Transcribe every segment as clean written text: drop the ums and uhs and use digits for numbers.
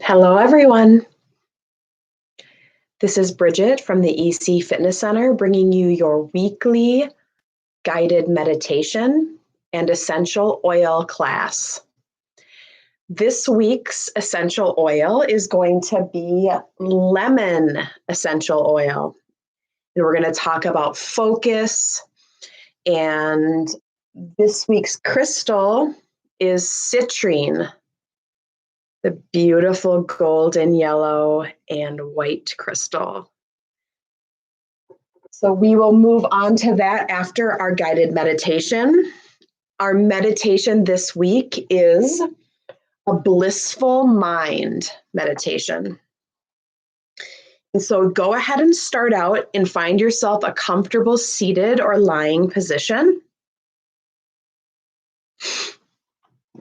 Hello, everyone. This is Bridget from the EC Fitness Center bringing you your weekly guided meditation and essential oil class. This week's essential oil is going to be lemon essential oil. And we're going to talk about focus. And this week's crystal is citrine, the beautiful golden yellow and white crystal. So we will move on to that after our guided meditation. Our meditation this week is a blissful mind meditation. And so go ahead and start out and find yourself a comfortable seated or lying position.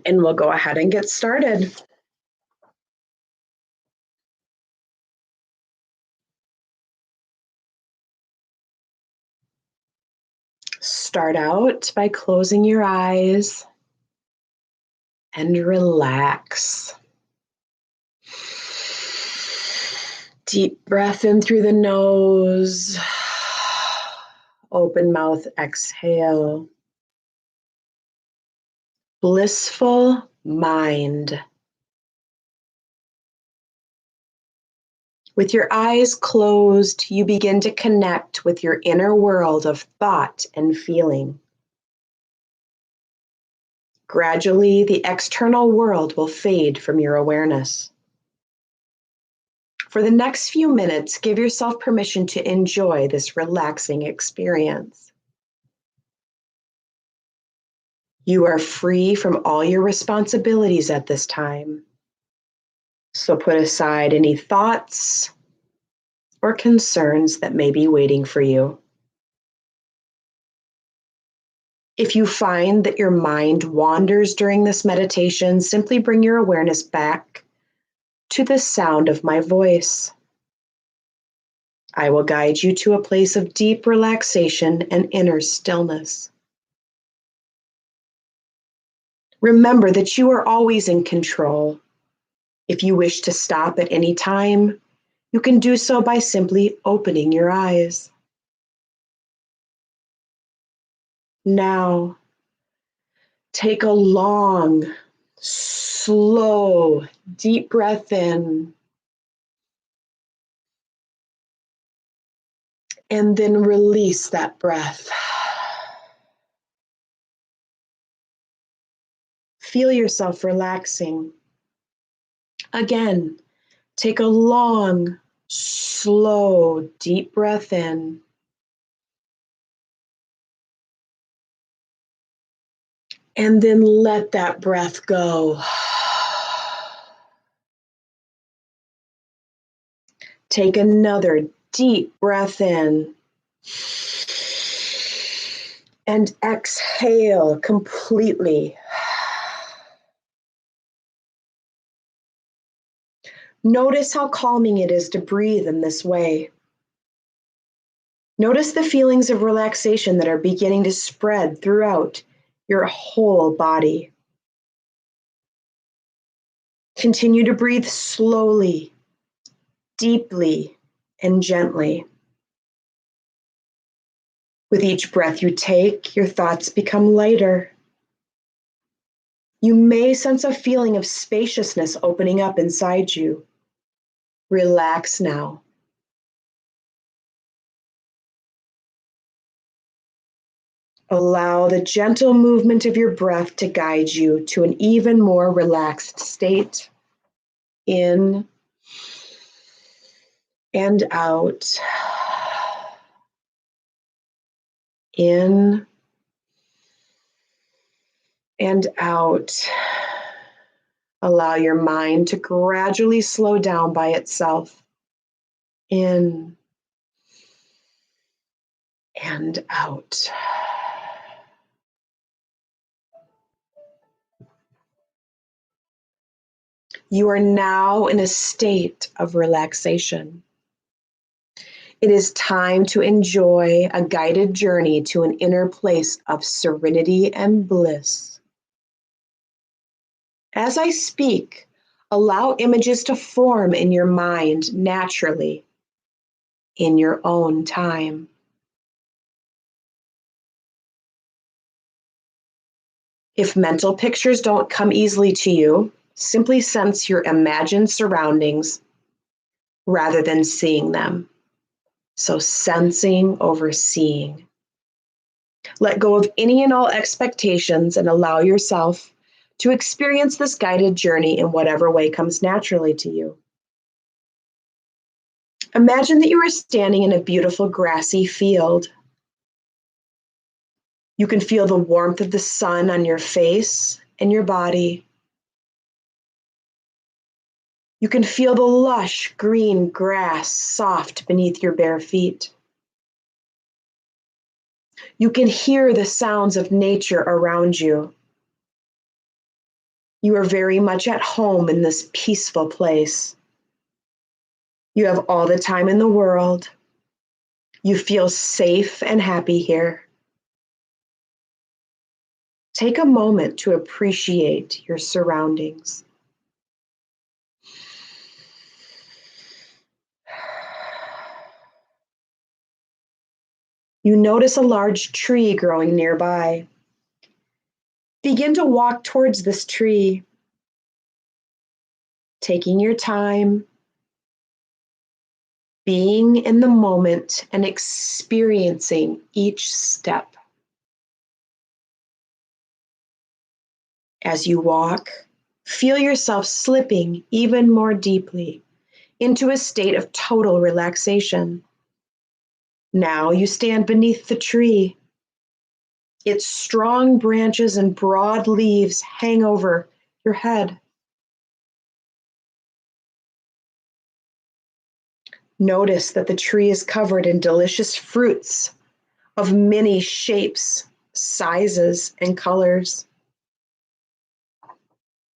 And we'll go ahead and get started. Start out by closing your eyes and relax. Deep breath in through the nose. Open mouth, exhale. Blissful mind. With your eyes closed, you begin to connect with your inner world of thought and feeling. Gradually, the external world will fade from your awareness. For the next few minutes, give yourself permission to enjoy this relaxing experience. You are free from all your responsibilities at this time. So put aside any thoughts or concerns that may be waiting for you. If you find that your mind wanders during this meditation, simply bring your awareness back to the sound of my voice. I will guide you to a place of deep relaxation and inner stillness. Remember that you are always in control. If you wish to stop at any time, you can do so by simply opening your eyes. Now, take a long, slow, deep breath in, and then release that breath. Feel yourself relaxing. Again, take a long, slow, deep breath in. And then let that breath go. Take another deep breath in. And exhale completely. Notice how calming it is to breathe in this way. Notice the feelings of relaxation that are beginning to spread throughout your whole body. Continue to breathe slowly, deeply, and gently. With each breath you take, your thoughts become lighter. You may sense a feeling of spaciousness opening up inside you. Relax now. Allow the gentle movement of your breath to guide you to an even more relaxed state. In and out. In and out. Allow your mind to gradually slow down by itself. In and out. You are now in a state of relaxation. It is time to enjoy a guided journey to an inner place of serenity and bliss. As I speak, Allow images to form in your mind naturally, in your own time. If mental pictures don't come easily to you, simply sense your imagined surroundings rather than seeing them. So, sensing over seeing. Let go of any and all expectations and allow yourself to experience this guided journey in whatever way comes naturally to you. Imagine that you are standing in a beautiful grassy field. You can feel the warmth of the sun on your face and your body. You can feel the lush green grass soft beneath your bare feet. You can hear the sounds of nature around you. You are very much at home in this peaceful place. You have all the time in the world. You feel safe and happy here. Take a moment to appreciate your surroundings. You notice a large tree growing nearby. Begin to walk towards this tree, taking your time, being in the moment and experiencing each step. As you walk, feel yourself slipping even more deeply into a state of total relaxation. Now you stand beneath the tree. Its strong branches and broad leaves hang over your head. Notice that the tree is covered in delicious fruits of many shapes, sizes, and colors.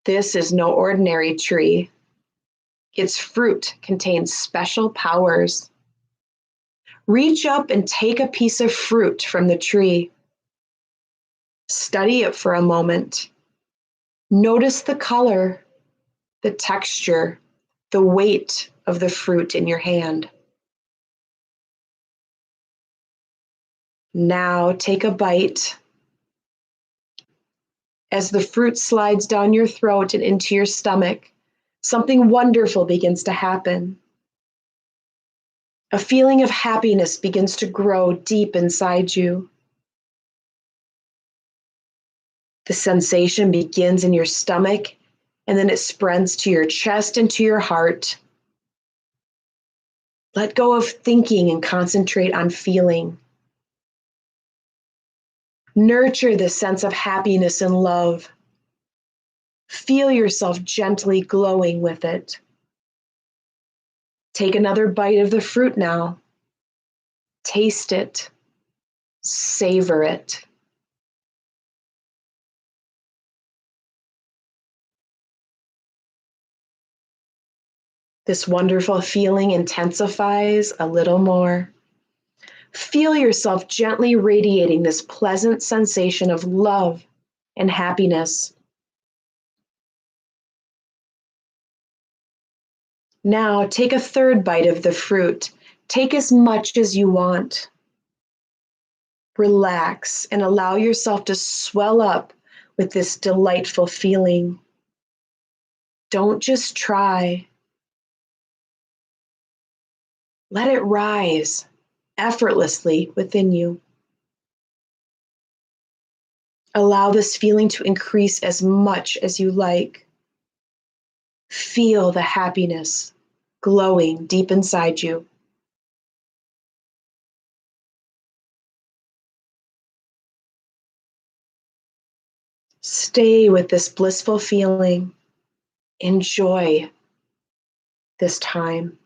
This is no ordinary tree. Its fruit contains special powers. Reach up and take a piece of fruit from the tree. Study it for a moment. Notice the color, the texture, the weight of the fruit in your hand. Now take a bite. As the fruit slides down your throat and into your stomach, something wonderful begins to happen. A feeling of happiness begins to grow deep inside you. The sensation begins in your stomach, and then it spreads to your chest and to your heart. Let go of thinking and concentrate on feeling. Nurture the sense of happiness and love. Feel yourself gently glowing with it. Take another bite of the fruit now. Taste it. Savor it. This wonderful feeling intensifies a little more. Feel yourself gently radiating this pleasant sensation of love and happiness. Now take a third bite of the fruit. Take as much as you want. Relax and allow yourself to swell up with this delightful feeling. Don't just try. Let it rise effortlessly within you. Allow this feeling to increase as much as you like. Feel the happiness glowing deep inside you. Stay with this blissful feeling. Enjoy this time.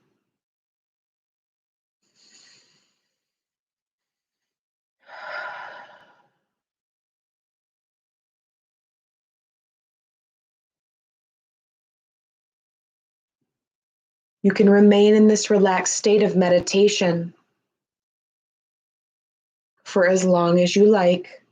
You can remain in this relaxed state of meditation for as long as you like.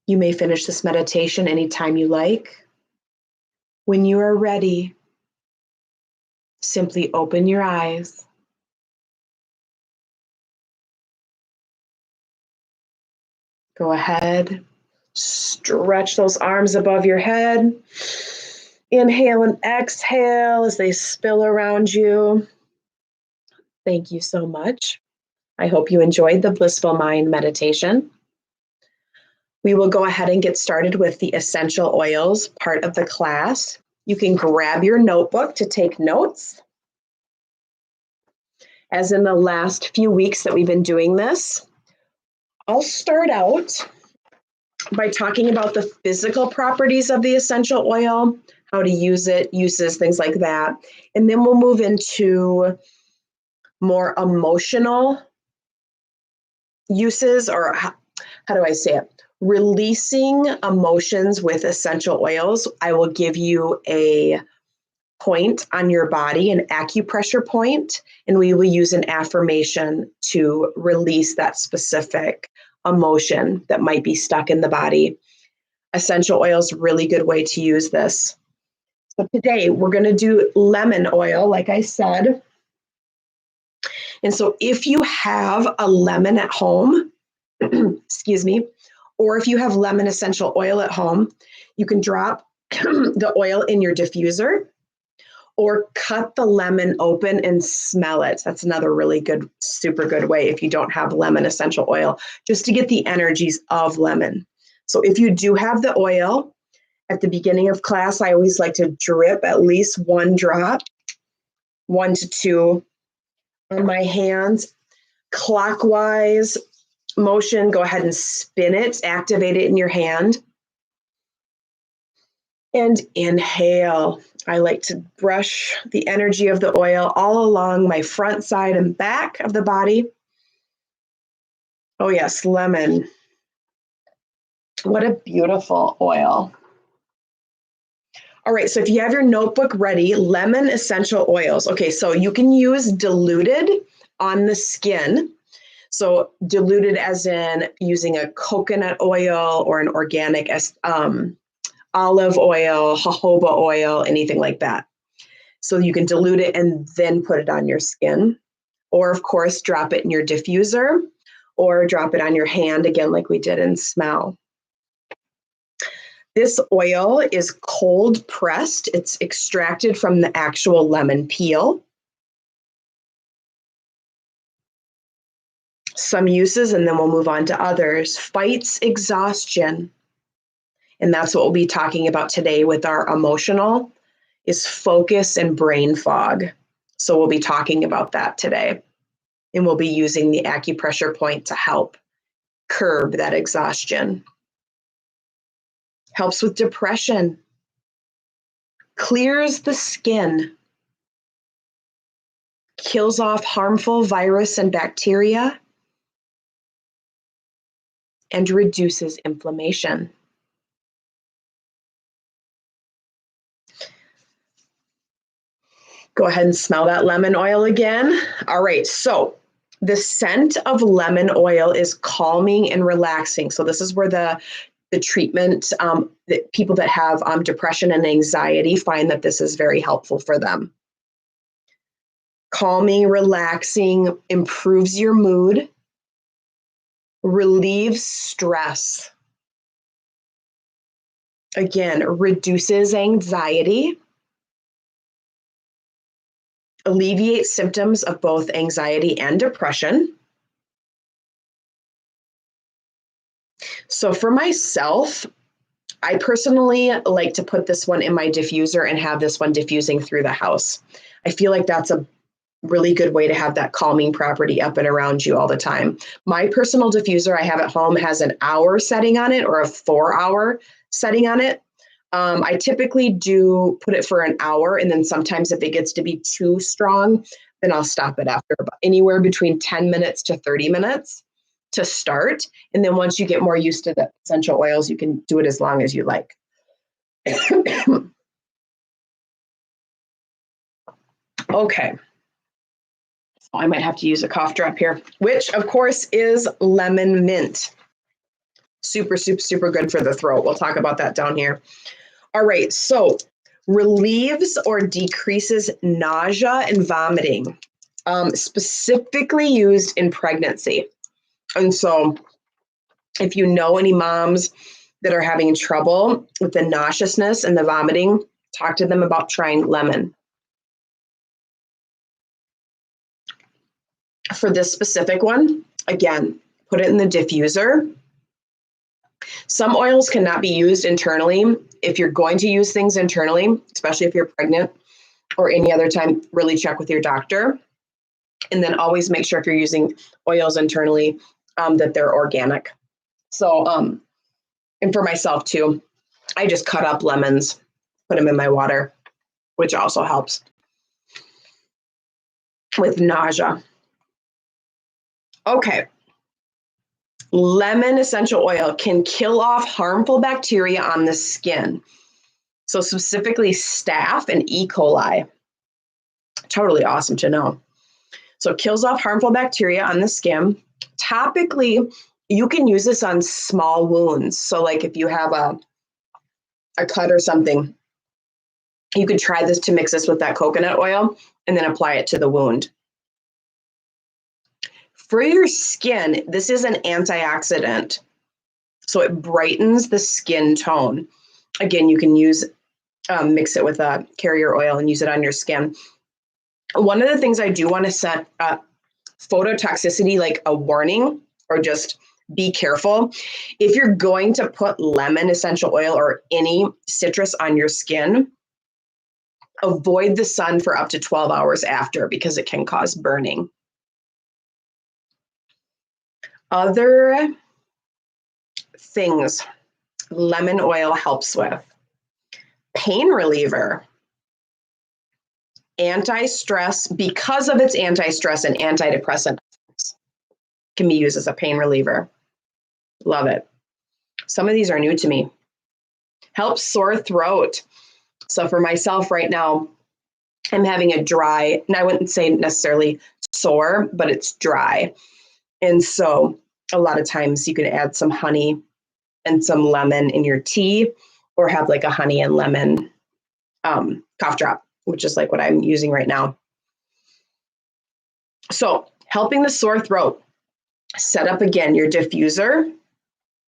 You may finish this meditation anytime you like. When you are ready, simply open your eyes. Go ahead, stretch those arms above your head. Inhale and exhale as they spill around you. Thank you so much. I hope you enjoyed the Blissful Mind meditation. We will go ahead and get started with the essential oils part of the class. You can grab your notebook to take notes. As in the last few weeks that we've been doing this, I'll start out by talking about the physical properties of the essential oil, how to use it, uses, things like that. And then we'll move into more emotional uses, or how do I say it? Releasing emotions with essential oils. I will give you a point on your body, an acupressure point, and we will use an affirmation to release that specific emotion that might be stuck in the body. Essential oil is a really good way to use this. So today we're going to do lemon oil, like I said. And so if you have a lemon at home, excuse me, or if you have lemon essential oil at home, you can drop the oil in your diffuser or cut the lemon open and smell it. That's another really good, super good way if you don't have lemon essential oil, just to get the energies of lemon. So if you do have the oil, at the beginning of class, I always like to drip at least one drop, 1 to 2 on my hands, clockwise motion. Go ahead and spin it, activate it in your hand. And inhale. I like to brush the energy of the oil all along my front side and back of the body. Oh yes, lemon. What a beautiful oil. All right, so if you have your notebook ready, lemon essential oils. Okay, so you can use diluted on the skin. So diluted as in using a coconut oil or an organic olive oil, jojoba oil, anything like that. So you can dilute it and then put it on your skin. Or of course, drop it in your diffuser or drop it on your hand again, like we did in smell. This oil is cold pressed. It's extracted from the actual lemon peel. Some uses, and then we'll move on to others. Fights exhaustion. And that's what we'll be talking about today with our emotional, is focus and brain fog. So we'll be talking about that today. And we'll be using the acupressure point to help curb that exhaustion. Helps with depression. Clears the skin. Kills off harmful virus and bacteria. And reduces inflammation. Go ahead and smell that lemon oil again. All right, so the scent of lemon oil is calming and relaxing. So this is where the treatment, that people that have depression and anxiety find that this is very helpful for them. Calming, relaxing, improves your mood, relieves stress. Again, reduces anxiety, alleviates symptoms of both anxiety and depression. So for myself, I personally like to put this one in my diffuser and have this one diffusing through the house. I feel like that's a really good way to have that calming property up and around you all the time. My personal diffuser I have at home has an hour setting on it or a 4-hour setting on it. I typically do put it for an hour, and then sometimes if it gets to be too strong, then I'll stop it after anywhere between 10 minutes to 30 minutes to start. And then once you get more used to the essential oils, you can do it as long as you like. Okay. So I might have to use a cough drop here, which of course is lemon mint. Super, super, super good for the throat. We'll talk about that down here. All right, so relieves or decreases nausea and vomiting, specifically used in pregnancy. And so if you know any moms that are having trouble with the nauseousness and the vomiting, talk to them about trying lemon. For this specific one, again, put it in the diffuser. Some oils cannot be used internally. If you're going to use things internally, especially if you're pregnant or any other time, really check with your doctor. And then always make sure if you're using oils internally that they're organic. So, and for myself too, I just cut up lemons, put them in my water, which also helps with nausea. Okay. Lemon essential oil can kill off harmful bacteria on the skin. So specifically staph and E. coli. Totally awesome to know. So it kills off harmful bacteria on the skin. Topically, you can use this on small wounds. So like if you have a cut or something, you could try this to mix this with that coconut oil and then apply it to the wound. For your skin, this is an antioxidant. So it brightens the skin tone. Again, you can use, mix it with a carrier oil and use it on your skin. One of the things I do want to set phototoxicity, like a warning, or just be careful. If you're going to put lemon essential oil or any citrus on your skin, avoid the sun for up to 12 hours after because it can cause burning. Other things lemon oil helps with: pain reliever, anti-stress, because of its anti-stress and antidepressant effects, can be used as a pain reliever. Love it. Some of these are new to me. Helps sore throat. So for myself right now, I'm having a dry, and I wouldn't say necessarily sore, but it's dry. And so a lot of times you can add some honey and some lemon in your tea, or have like a honey and lemon cough drop, which is like what I'm using right now. So helping the sore throat, set up again your diffuser,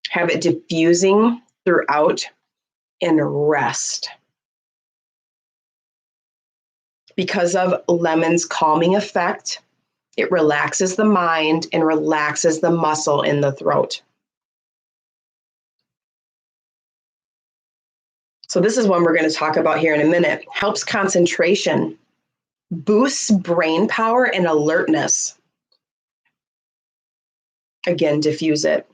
have it diffusing throughout, and rest. Because of lemon's calming effect, it relaxes the mind and relaxes the muscle in the throat. So this is one we're going to talk about here in a minute. Helps concentration, boosts brain power and alertness. Again, diffuse it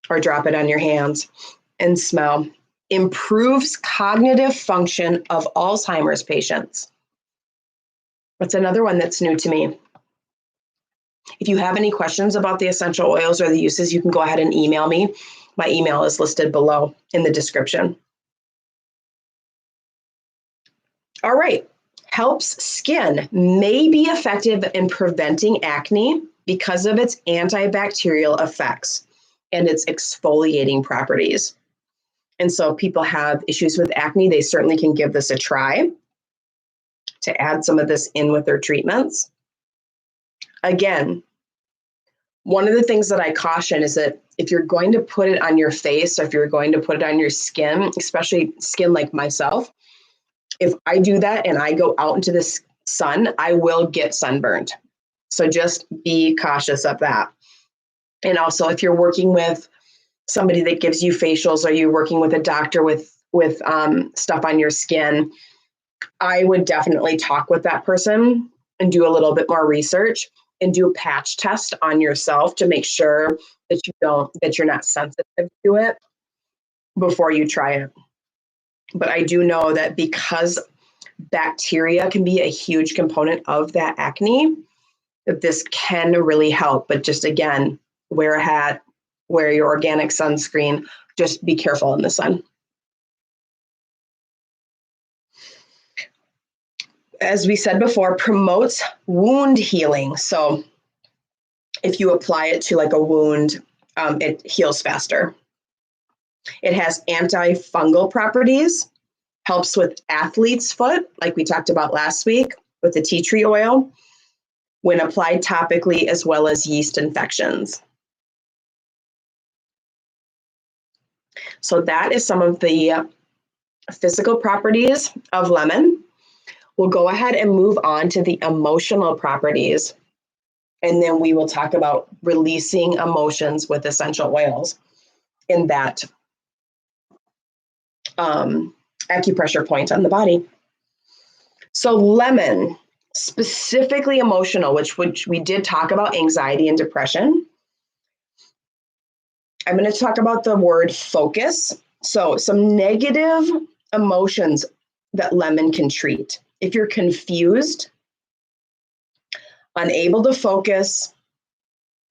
or drop it on your hands and smell. Improves cognitive function of Alzheimer's patients. That's another one that's new to me. If you have any questions about the essential oils or the uses, you can go ahead and email me. My email is listed below in the description. All right, helps skin, may be effective in preventing acne because of its antibacterial effects and its exfoliating properties. And so if people have issues with acne, they certainly can give this a try to add some of this in with their treatments. Again, one of the things that I caution is that if you're going to put it on your face, or if you're going to put it on your skin, especially skin like myself, if I do that and I go out into the sun, I will get sunburned. So just be cautious of that. And also, if you're working with somebody that gives you facials, or you're working with a doctor with stuff on your skin, I would definitely talk with that person and do a little bit more research and do a patch test on yourself to make sure that you're not sensitive to it before you try it. But I do know that because bacteria can be a huge component of that acne, that this can really help. But just again, wear a hat, wear your organic sunscreen, just be careful in the sun. As we said before, promotes wound healing. So if you apply it to like a wound, it heals faster. It has antifungal properties, helps with athlete's foot, like we talked about last week with the tea tree oil, when applied topically, as well as yeast infections. So that is some of the physical properties of lemon. We'll go ahead and move on to the emotional properties, and then we will talk about releasing emotions with essential oils in that acupressure point on the body. So lemon, specifically emotional, which we did talk about anxiety and depression. I'm going to talk about the word focus. So some negative emotions that lemon can treat. If you're confused, unable to focus,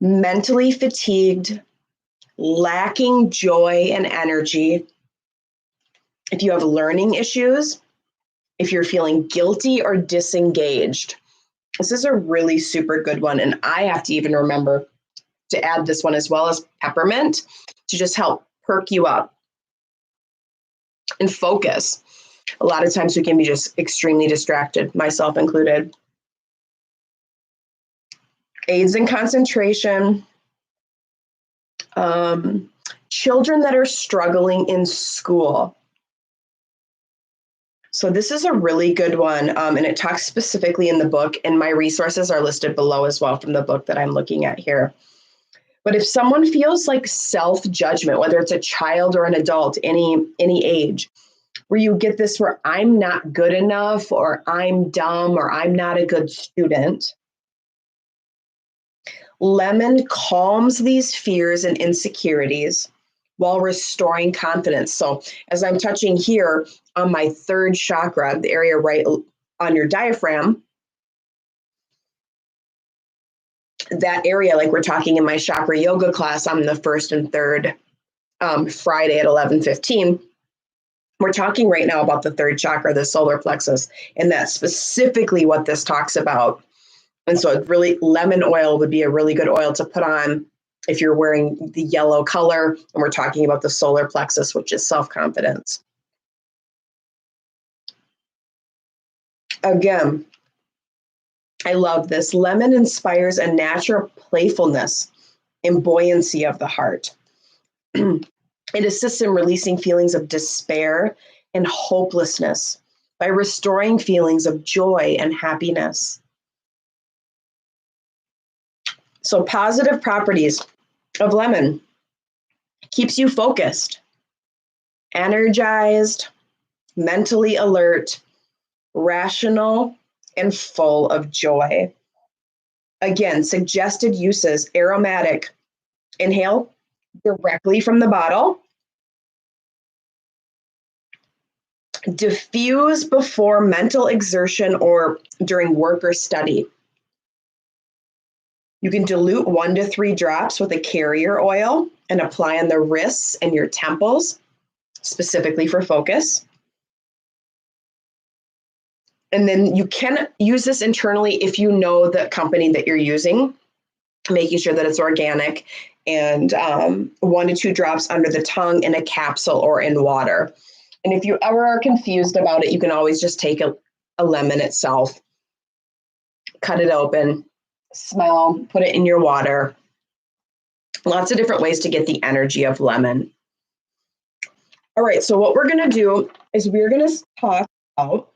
mentally fatigued, lacking joy and energy, if you have learning issues, if you're feeling guilty or disengaged, this is a really super good one. And I have to even remember to add this one as well as peppermint to just help perk you up and focus. A lot of times we can be just extremely distracted, myself included. Aids in concentration. Children that are struggling in school. So this is a really good one, and it talks specifically in the book, and my resources are listed below as well from the book that I'm looking at here. But if someone feels like self-judgment, whether it's a child or an adult, any age, where you get this where I'm not good enough, or I'm dumb, or I'm not a good student, lemon calms these fears and insecurities while restoring confidence. So as I'm touching here on my third chakra, the area right on your diaphragm, that area, like we're talking in my chakra yoga class on the first and third Friday at 11:15, we're talking right now about the third chakra, the solar plexus, and that's specifically what this talks about. And so really, lemon oil would be a really good oil to put on if you're wearing the yellow color, and we're talking about the solar plexus, which is self-confidence. Again, I love this. Lemon inspires a natural playfulness and buoyancy of the heart. It assists in releasing feelings of despair and hopelessness by restoring feelings of joy and happiness. So positive properties of lemon: keeps you focused, energized, mentally alert, rational, and full of joy. Again, suggested uses: aromatic, inhale directly from the bottle, diffuse before mental exertion or during work or study. You can dilute 1 to 3 drops with a carrier oil and apply on the wrists and your temples, specifically for focus. And then you can use this internally if you know the company that you're using, making sure that it's organic, and 1 to 2 drops under the tongue in a capsule or in water. And if you ever are confused about it, you can always just take a lemon itself, cut it open, smell, put it in your water. Lots of different ways to get the energy of lemon. All right, so what we're going to do is we're going to talk about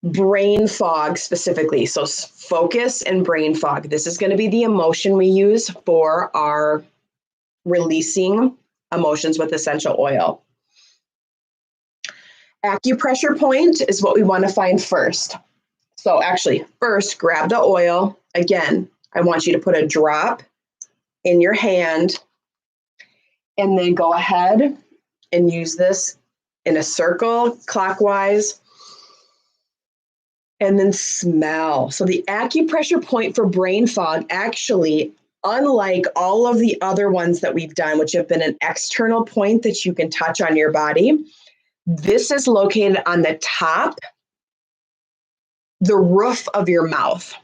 brain fog specifically. So focus and brain fog. This is going to be the emotion we use for our releasing emotions with essential oil. Acupressure point is what we want to find first. So actually, first, grab the oil. Again, I want you to put a drop in your hand, and then go ahead and use this in a circle clockwise, and then smell. So the acupressure point for brain fog, actually, unlike all of the other ones that we've done, which have been an external point that you can touch on your body, this is located on the top, the roof of your mouth.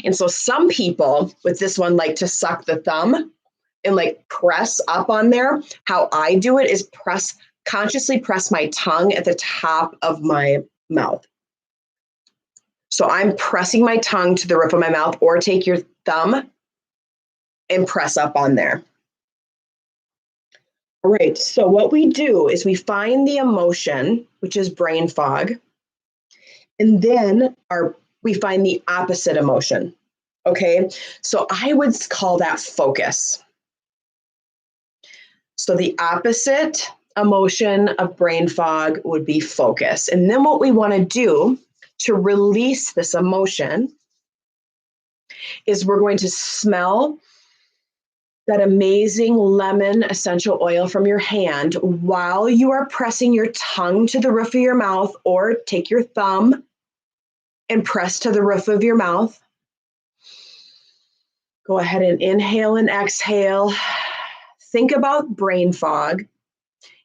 And so some people with this one like to suck the thumb. and like press up on there. How I do it is consciously press my tongue at the top of my mouth. So I'm pressing my tongue to the roof of my mouth, or take your thumb and press up on there. All right, so what we do is we find the emotion, which is brain fog, and then we find the opposite emotion. Okay, so I would call that focus. So the opposite emotion of brain fog would be focus. And then what we want to do to release this emotion is we're going to smell that amazing lemon essential oil from your hand while you are pressing your tongue to the roof of your mouth, or take your thumb and press to the roof of your mouth. Go ahead and inhale and exhale. Think about brain fog,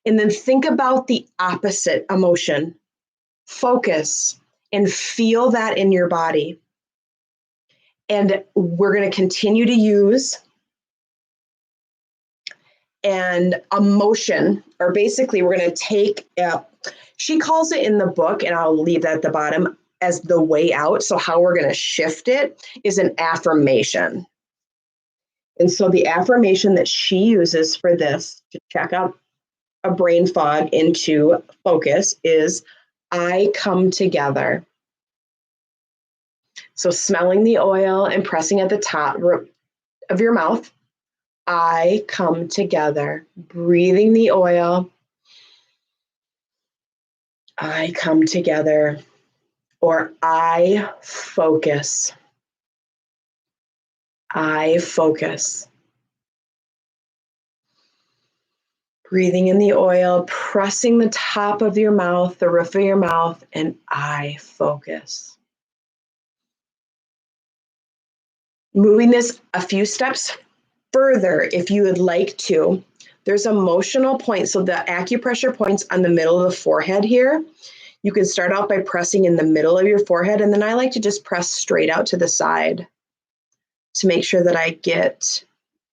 and then think about the opposite emotion. Focus and feel that in your body. And we're going to continue to use an emotion, or basically we're going to take, she calls it in the book, and I'll leave that at the bottom, as the way out. So how we're going to shift it is an affirmation. And so the affirmation that she uses for this to check out a brain fog into focus is, I come together. So smelling the oil and pressing at the top of your mouth, I come together. Breathing the oil, I come together. Or I focus. I focus. Breathing in the oil, pressing the top of your mouth, the roof of your mouth, and I focus. Moving this a few steps further, if you would like to, there's emotional points. So the acupressure points on the middle of the forehead here, you can start out by pressing in the middle of your forehead, and then I like to just press straight out to the side to make sure that I get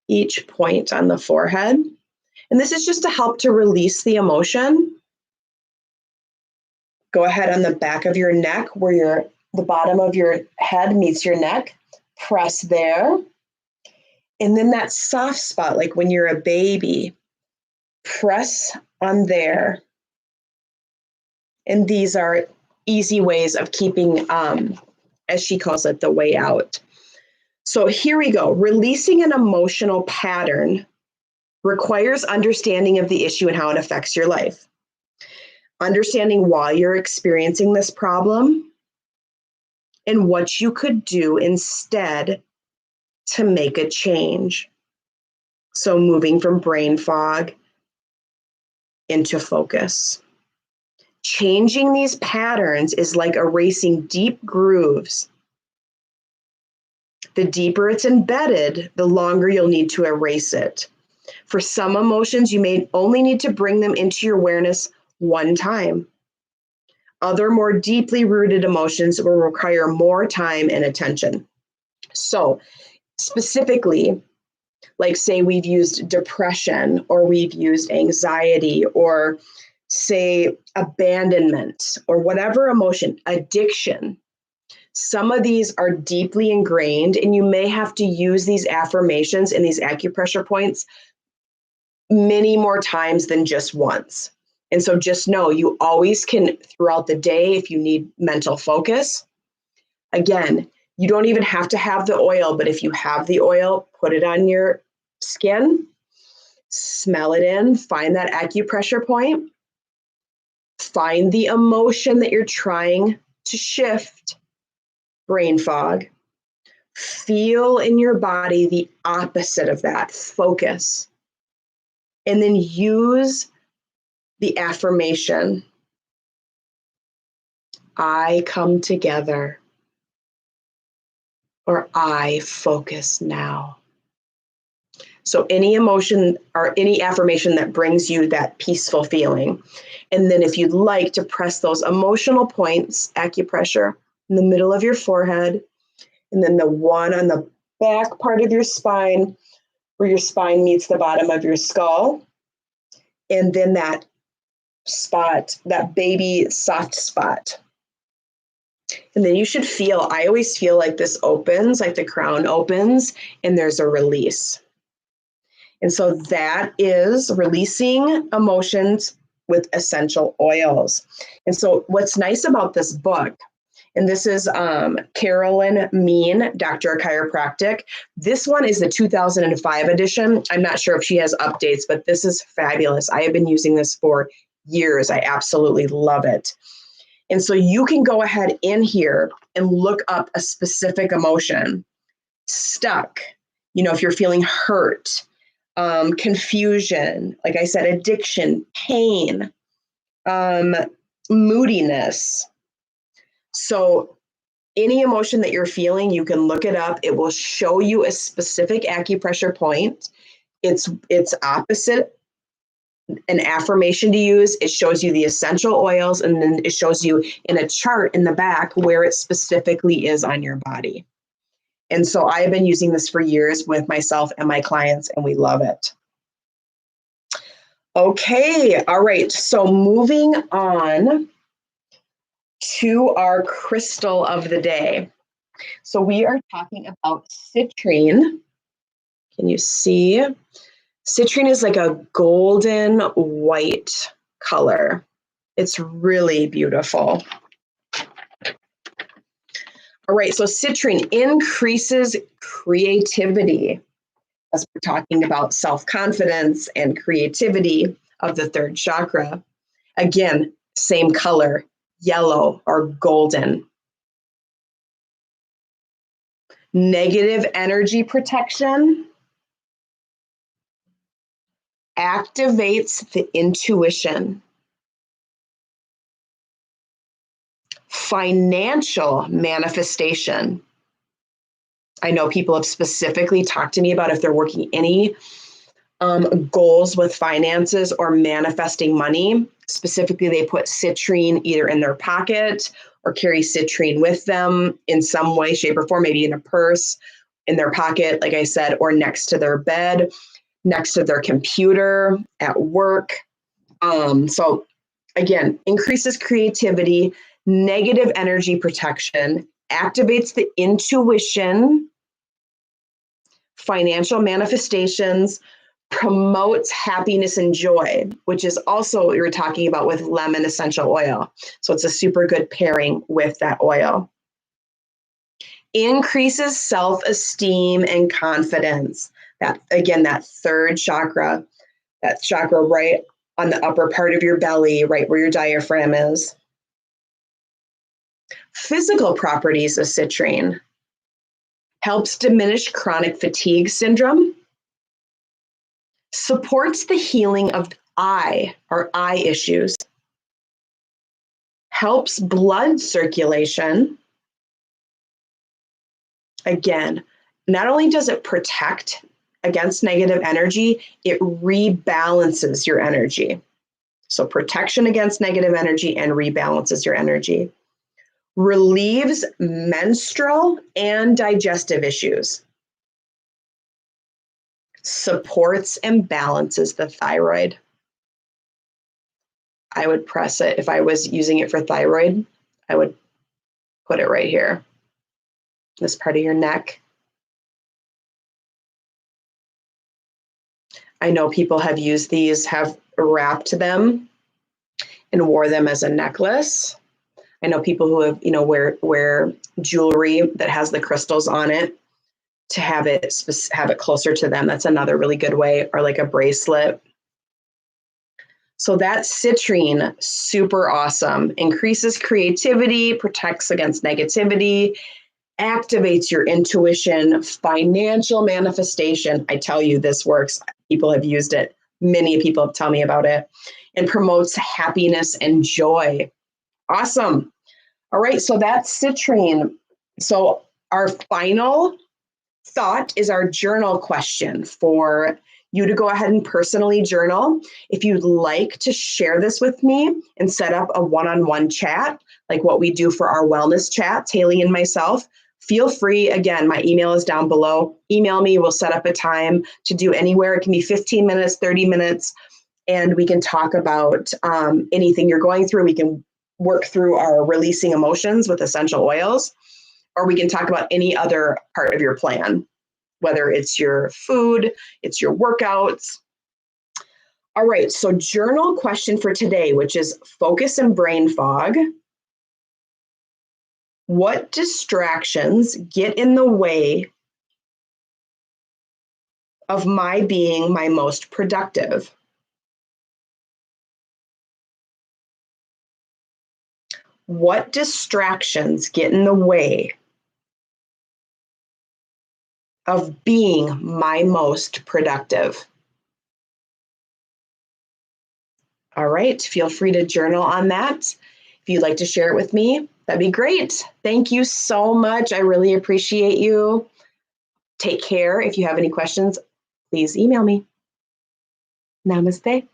each point on the forehead. And this is just to help to release the emotion. Go ahead on the back of your neck, where the bottom of your head meets your neck. Press there. And then that soft spot, like when you're a baby, press on there. And these are easy ways of keeping, as she calls it, the way out. So here we go. Releasing an emotional pattern requires understanding of the issue and how it affects your life. Understanding why you're experiencing this problem and what you could do instead to make a change. So moving from brain fog into focus. Changing these patterns is like erasing deep grooves. The deeper it's embedded, the longer you'll need to erase it. For some emotions, you may only need to bring them into your awareness one time. Other more deeply rooted emotions will require more time and attention. So specifically, like say we've used depression, or we've used anxiety, or say abandonment, or whatever emotion, addiction. Some of these are deeply ingrained, and you may have to use these affirmations and these acupressure points many more times than just once. And so just know you always can, throughout the day, if you need mental focus. Again, you don't even have to have the oil, but if you have the oil, put it on your skin, smell it in, find that acupressure point, find the emotion that you're trying to shift, brain fog. Feel in your body the opposite of that, focus. And then use the affirmation, I come together, or I focus now. So any emotion or any affirmation that brings you that peaceful feeling. And then if you'd like to press those emotional points, acupressure, in the middle of your forehead, and then the one on the back part of your spine, where your spine meets the bottom of your skull. And then that spot, that baby soft spot. And then you should feel, I always feel like this opens, like the crown opens, and there's a release. And so that is releasing emotions with essential oils. And so what's nice about this book, and this is Carolyn Mean, Doctor of Chiropractic. This one is the 2005 edition. I'm not sure if she has updates, but this is fabulous. I have been using this for years. I absolutely love it. And so you can go ahead in here and look up a specific emotion. Stuck, if you're feeling hurt, confusion, like I said, addiction, pain, moodiness. So any emotion that you're feeling, you can look it up. It will show you a specific acupressure point. It's opposite an affirmation to use. It shows you the essential oils, and then it shows you in a chart in the back where it specifically is on your body. And so I've been using this for years with myself and my clients, and we love it. Okay, all right. So moving on to our crystal of the day. So we are talking about citrine. Can you see? Citrine is like a golden white color. It's really beautiful. All right, so citrine increases creativity, as we're talking about self-confidence and creativity of the third chakra. Again, same color, yellow or golden. Negative energy protection activates the intuition. Financial manifestation. I know people have specifically talked to me about if they're working any goals with finances or manifesting money. Specifically, they put citrine either in their pocket or carry citrine with them in some way, shape, or form, maybe in a purse, in their pocket, like I said, or next to their bed, next to their computer, at work. So again, increases creativity, negative energy protection, activates the intuition, financial manifestations, promotes happiness and joy, which is also what we were talking about with lemon essential oil. So it's a super good pairing with that oil. Increases self-esteem and confidence. That, again, that third chakra, that chakra right on the upper part of your belly, right where your diaphragm is. Physical properties of citrine. Helps diminish chronic fatigue syndrome. Supports the healing of eye issues. Helps blood circulation. Again, not only does it protect against negative energy, it rebalances your energy. So protection against negative energy and rebalances your energy. Relieves menstrual and digestive issues. Supports and balances the thyroid. I would press it. If I was using it for thyroid, I would put it right here, this part of your neck. I know people have used these, have wrapped them and wore them as a necklace. I know people who have, wear jewelry that has the crystals on it to have it closer to them. That's another really good way, or like a bracelet. So that's citrine, super awesome. Increases creativity, protects against negativity, activates your intuition, financial manifestation. I tell you, this works. People have used it. Many people have told me about it. And promotes happiness and joy. Awesome. All right, so that's citrine. So our final thought is our journal question for you to go ahead and personally journal. If you'd like to share this with me and set up a one-on-one chat, like what we do for our wellness chats, Haley and myself, feel free. Again, my email is down below. Email me. We'll set up a time to do anywhere. It can be 15 minutes, 30 minutes, and we can talk about anything you're going through. We can work through our releasing emotions with essential oils, or we can talk about any other part of your plan, whether it's your food, it's your workouts. All right, so journal question for today, which is focus and brain fog. What distractions get in the way of my being my most productive? What distractions get in the way of being my most productive? All right, feel free to journal on that. If you'd like to share it with me, that'd be great. Thank you so much. I really appreciate you. Take care. If you have any questions, please email me. Namaste.